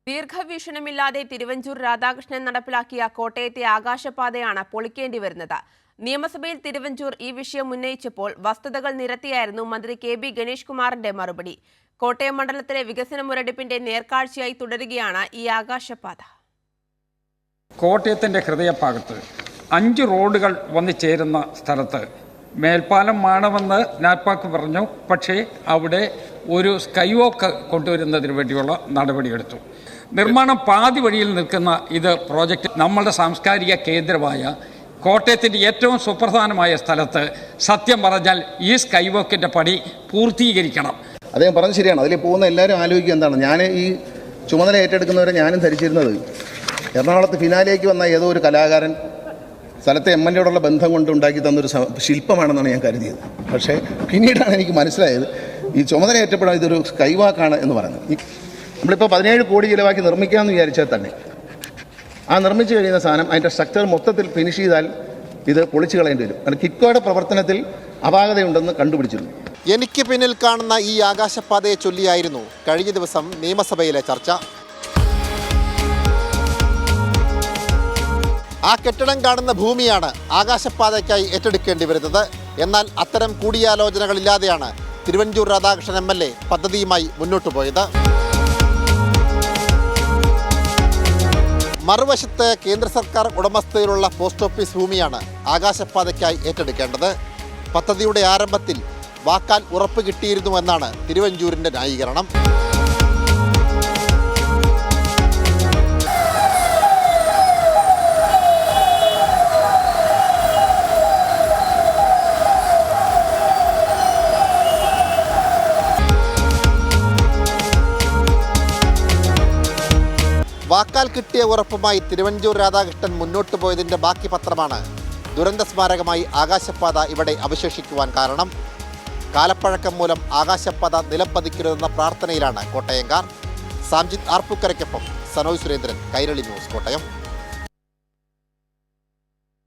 ദീർഘവീക്ഷണമില്ലാതെ തിരുവഞ്ചൂർ രാധാകൃഷ്ണൻ നടപ്പിലാക്കിയ കോട്ടയത്തെ ആകാശപാതയാണ് പൊളിക്കേണ്ടി വരുന്നത്. നിയമസഭയിൽ തിരുവഞ്ചൂർ ഈ വിഷയം ഉന്നയിച്ചപ്പോൾ വസ്തുതകൾ നിരത്തിയായിരുന്നു മന്ത്രി കെ.ബി. ഗണേഷ് കുമാറിന്റെ മറുപടി. കോട്ടയം മണ്ഡലത്തിലെ വികസന മുരടിപ്പിന്റെ നേർക്കാഴ്ചയായി തുടരുകയാണ് ഈ ആകാശപാത. കോട്ടയത്തിന്റെ ഹൃദയഭാഗത്ത് 5 റോഡുകൾ വന്നു ചേരുന്ന സ്ഥലത്ത് മേൽപ്പാലം വേണമെന്ന് നാറ്റ്പാക്ക് പറഞ്ഞു. പക്ഷേ അവിടെ ഒരു സ്കൈ വാക്ക് കൊണ്ടുവരുന്നതിന് വേണ്ടിയുള്ള നടപടിയെടുത്തു. നിർമ്മാണം പാതി വഴിയിൽ നിൽക്കുന്ന ഇത് പ്രോജക്റ്റ് നമ്മുടെ സാംസ്കാരിക കേന്ദ്രമായ കോട്ടയത്തിൻ്റെ ഏറ്റവും സുപ്രധാനമായ സ്ഥലത്ത് സത്യം പറഞ്ഞാൽ ഈ സ്കൈ വാക്കിൻ്റെ പണി പൂർത്തീകരിക്കണം. അദ്ദേഹം പറഞ്ഞത് ശരിയാണ്. അതിൽ പോകുന്ന എല്ലാവരും ആലോചിക്കുക എന്താണ്, ഞാൻ ഈ ചുമതല ഏറ്റെടുക്കുന്നവരെ ഞാനും ധരിച്ചിരുന്നത് എറണാകുളത്ത് ഫിനാലേക്ക് വന്ന ഏതോ ഒരു കലാകാരൻ സ്ഥലത്തെ MLA ബന്ധം കൊണ്ട് ഉണ്ടാക്കി തന്നൊരു ശില്പമാണെന്നാണ് ഞാൻ കരുതിയത്. പക്ഷേ പിന്നീടാണ് എനിക്ക് മനസ്സിലായത് ഈ ചുമതല ഏറ്റപ്പോഴാണ് ഇതൊരു സ്കൈ വാക്കാണ് എന്ന് പറയുന്നത്. നമ്മളിപ്പോൾ 17 കോടി ചിലവാക്കി നിർമ്മിക്കാമെന്ന് വിചാരിച്ചാൽ തന്നെ ആ നിർമ്മിച്ചു കഴിയുന്ന സാധനം അതിൻ്റെ സ്ട്രക്ചർ മൊത്തത്തിൽ ഫിനിഷ് ചെയ്താൽ ഇത് പൊളിച്ചു കളയേണ്ടി വരും. കാരണം കിറ്റ്കോയുടെ പ്രവർത്തനത്തിൽ അപാകതയുണ്ടെന്ന് കണ്ടുപിടിച്ചിരുന്നു. എനിക്ക് പിന്നിൽ കാണുന്ന ഈ ആകാശപാതയെ ചൊല്ലിയായിരുന്നു കഴിഞ്ഞ ദിവസം നിയമസഭയിലെ ചർച്ച. ആ കെട്ടിടം കാണുന്ന ഭൂമിയാണ് ആകാശപാതയ്ക്കായി ഏറ്റെടുക്കേണ്ടി വരുന്നത്. എന്നാൽ അത്തരം കൂടിയാലോചനകളില്ലാതെയാണ് തിരുവഞ്ചൂർ രാധാകൃഷ്ണൻ MLA പദ്ധതിയുമായി മുന്നോട്ടു പോയത്. മറുവശത്ത് കേന്ദ്ര സർക്കാർ ഉടമസ്ഥയിലുള്ള പോസ്റ്റ് ഓഫീസ് ഭൂമിയാണ് ആകാശപാതയ്ക്കായി ഏറ്റെടുക്കേണ്ടത്. പദ്ധതിയുടെ ആരംഭത്തിൽ വാക്കാൽ ഉറപ്പ് കിട്ടിയിരുന്നുവെന്നാണ് തിരുവഞ്ചൂരിൻ്റെ ന്യായീകരണം. വാക്കാൽ കിട്ടിയ ഉറപ്പുമായി തിരുവഞ്ചൂർ രാധാകൃഷ്ണൻ മുന്നോട്ട് പോയതിൻ്റെ ബാക്കി പത്രമാണ് ദുരന്ത സ്മാരകമായി ആകാശപാത ഇവിടെ അവശേഷിക്കുവാൻ കാരണം. കാലപ്പഴക്കം മൂലം ആകാശപാത നിലംപതിക്കരുതെന്ന പ്രാർത്ഥനയിലാണ് കോട്ടയംകാർ. സാംജിത് ആർപ്പുക്കരയ്ക്കൊപ്പം സനോജ് സുരേന്ദ്രൻ, കൈരളി ന്യൂസ്, കോട്ടയം.